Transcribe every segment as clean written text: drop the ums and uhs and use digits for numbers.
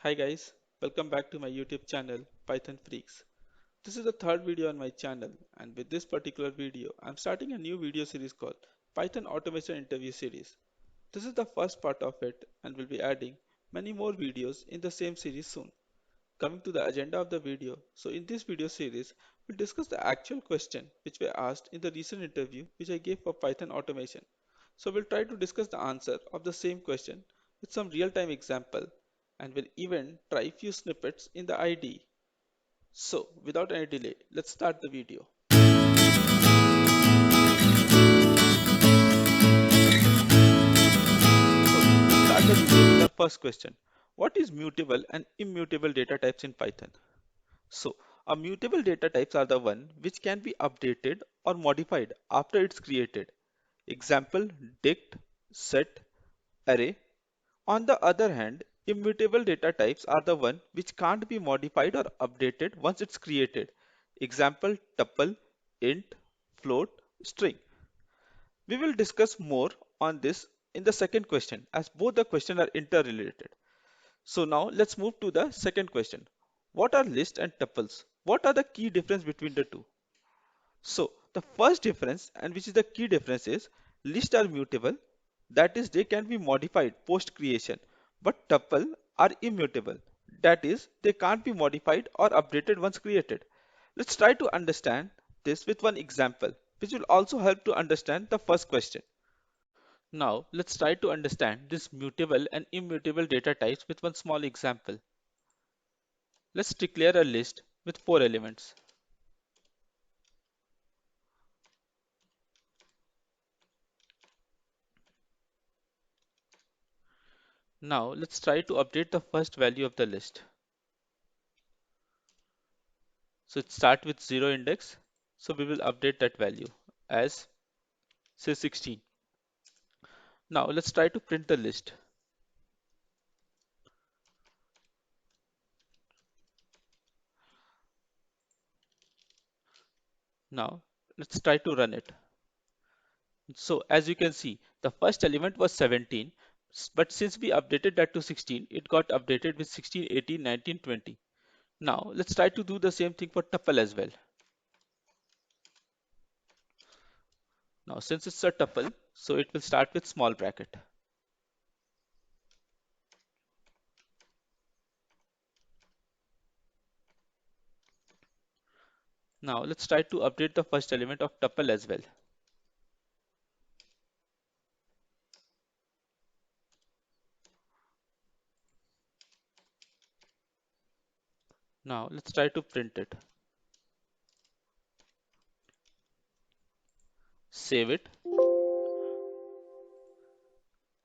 Hi guys, welcome back to my YouTube channel Python Freaks. This is the third video on my channel, and with this particular video I'm starting a new video series called Python Automation Interview Series. This is the first part of it and we'll be adding many more videos in the same series soon. Coming to the agenda of the video, so in this video series we'll discuss the actual question which were asked in the recent interview which I gave for Python automation. So we'll try to discuss the answer of the same question with some real-time example, and we'll even try few snippets in the IDE. So without any delay, let's start the video. So let's start the video with our first question. What is mutable and immutable data types in Python? So a mutable data types are the one which can be updated or modified after it's created. Example, dict, set, array. On the other hand, immutable data types are the one which can't be modified or updated once it's created. Example, tuple, int, float, string. We will discuss more on this in the second question as both the questions are interrelated. So now let's move to the second question. What are lists and tuples? What are the key difference between the two? So the first difference, and which is the key difference, is lists are mutable, that is they can be modified post creation, but tuple are immutable, that is they can't be modified or updated once created. Let's try to understand this with one example, which will also help to understand the first question. Now let's try to understand this mutable and immutable data types with one small example. Let's declare a list with 4 elements. Now let's try to update the first value of the list. So it start with 0 index. So we will update that value as say 16. Now let's try to print the list. Now let's try to run it. So as you can see, the first element was 17, but since we updated that to 16, it got updated with 16, 18, 19, 20. Now let's try to do the same thing for tuple as well. Now since it's a tuple, so it will start with small bracket. Now let's try to update the first element of tuple as well. Now let's try to print it. Save it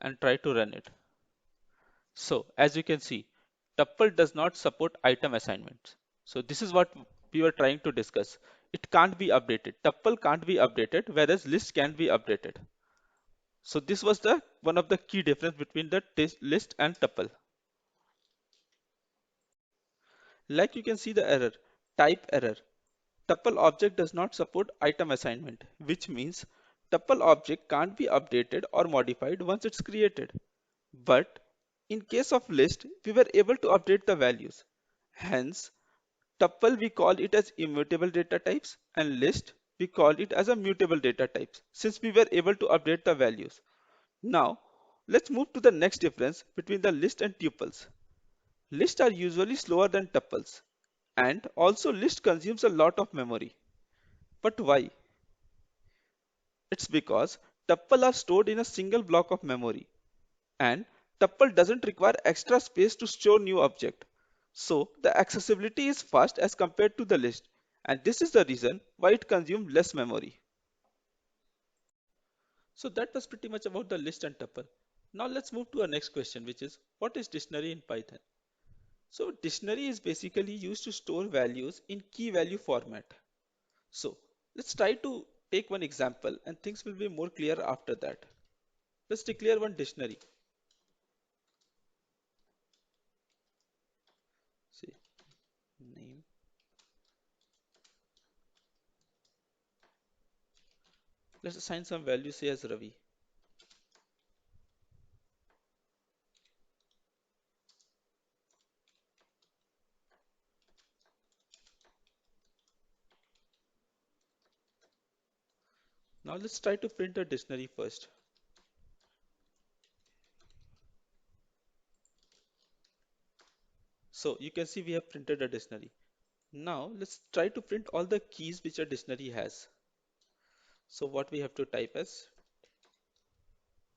and try to run it. So as you can see, tuple does not support item assignments. So this is what we were trying to discuss. It can't be updated. Tuple can't be updated, whereas list can be updated. So this was the one of the key difference between the list and tuple. Like you can see the error, type error. Tuple object does not support item assignment, which means tuple object can't be updated or modified once it's created. But in case of list, we were able to update the values. Hence, tuple we call it as immutable data types, and list we call it as a mutable data types since we were able to update the values. Now, let's move to the next difference between the list and tuples. Lists are usually slower than tuples, and also list consumes a lot of memory. But why? It's because tuple are stored in a single block of memory, and tuple doesn't require extra space to store new object. So the accessibility is fast as compared to the list, and this is the reason why it consumes less memory. So that was pretty much about the list and tuple. Now let's move to our next question, which is what is dictionary in Python? So dictionary is basically used to store values in key value format. So let's try to take one example and things will be more clear after that. Let's declare one dictionary. See, name. Let's assign some value, say as Ravi. Now let's try to print a dictionary first. So you can see we have printed a dictionary. Now let's try to print all the keys which a dictionary has. So what we have to type as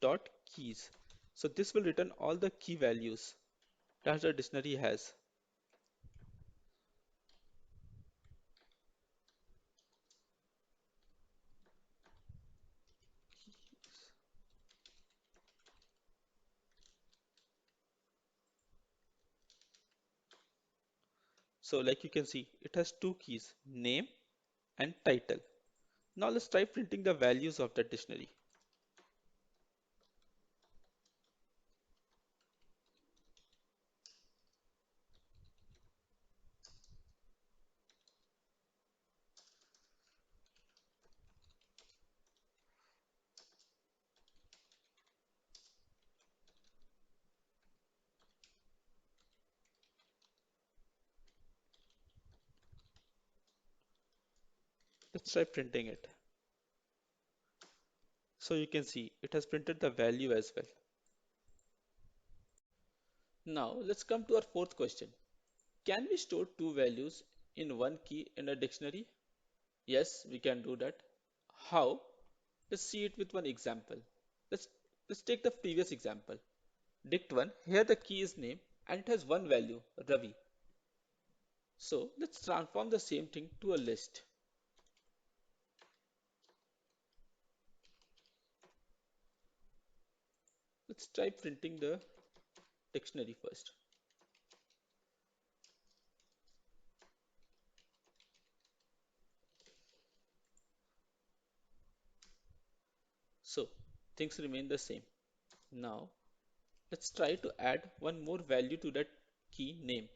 dot keys. So this will return all the key values that the dictionary has. So like you can see, it has two keys, name and title. Now let's try printing the values of the dictionary. Let's try printing it. So you can see it has printed the value as well. Now let's come to our fourth question. Can we store two values in one key in a dictionary? Yes, we can do that. How? Let's see it with one example. Let's let's take the previous example. Dict1, here the key is name and it has one value, Ravi. So let's transform the same thing to a list. Let's try printing the dictionary first. So things remain the same. Now let's try to add one more value to that key name.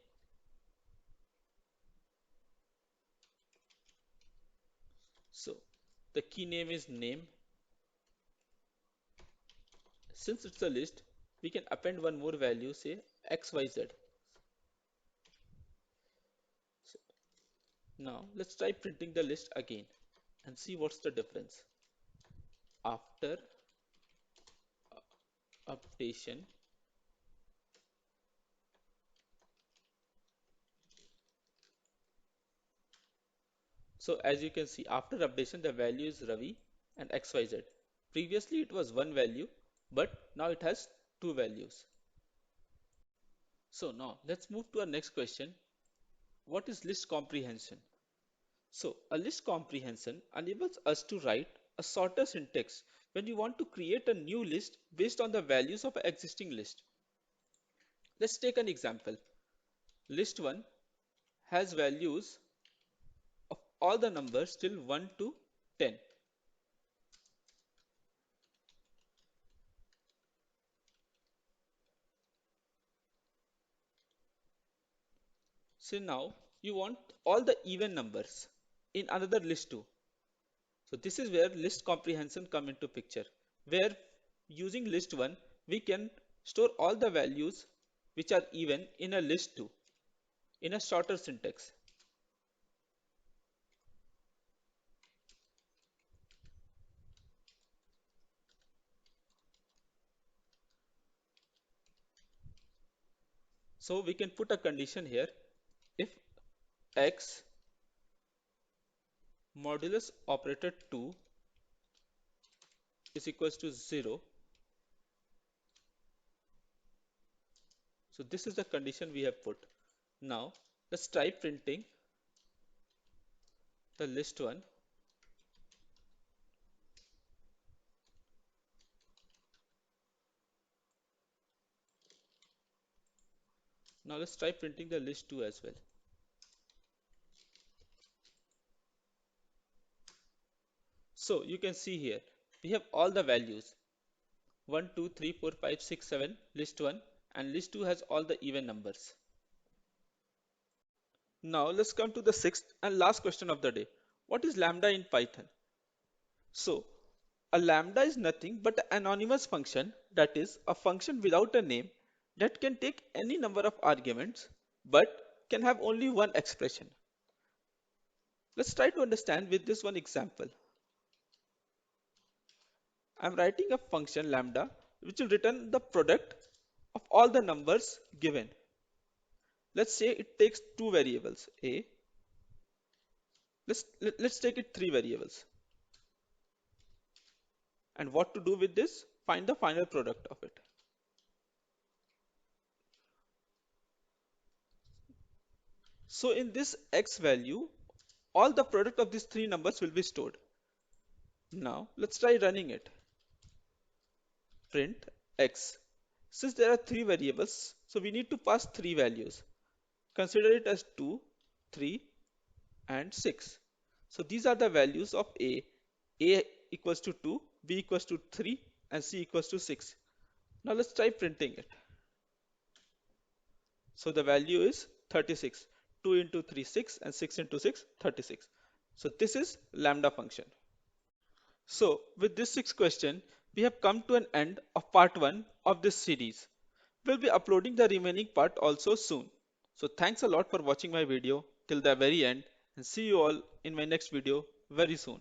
So the key name is name. Since it's a list, we can append one more value, say XYZ. So now let's try printing the list again and see what's the difference. After updation, so as you can see, after updation, the value is Ravi and XYZ. Previously, it was one value, but now it has two values. So now let's move to our next question. What is list comprehension? So a list comprehension enables us to write a shorter syntax when you want to create a new list based on the values of an existing list. Let's take an example. List 1 has values of all the numbers till 1 to 10. So now you want all the even numbers in another list too. So this is where list comprehension come into picture, where using list 1 we can store all the values which are even in a list 2 in a shorter syntax. So we can put a condition here, if x modulus operator 2 is equals to 0. So this is the condition we have put. Now let's try printing the list 1. Now let's try printing the list 2 as well. So you can see here we have all the values 1, 2, 3, 4, 5, 6, 7, list 1, and list 2 has all the even numbers. Now let's come to the sixth and last question of the day. What is lambda in Python? So a lambda is nothing but an anonymous function, that is a function without a name that can take any number of arguments but can have only one expression. Let's try to understand with this one example. I'm writing a function lambda which will return the product of all the numbers given. Let's say it takes two variables a. Let's take it three variables. And what to do with this? Find the final product of it. So in this x value, all the product of these three numbers will be stored. Now let's try running it. Print x. Since there are three variables, so we need to pass three values. Consider it as 2, 3, and 6. So these are the values of a. A equals to 2, b equals to 3, and c equals to 6. Now let's try printing it. So the value is 36. 2 into 3, 6, and 6 into 6, 36. So this is lambda function. So with this sixth question, we have come to an end of part 1 of this series. We'll be uploading the remaining part also soon. So thanks a lot for watching my video till the very end, and see you all in my next video very soon.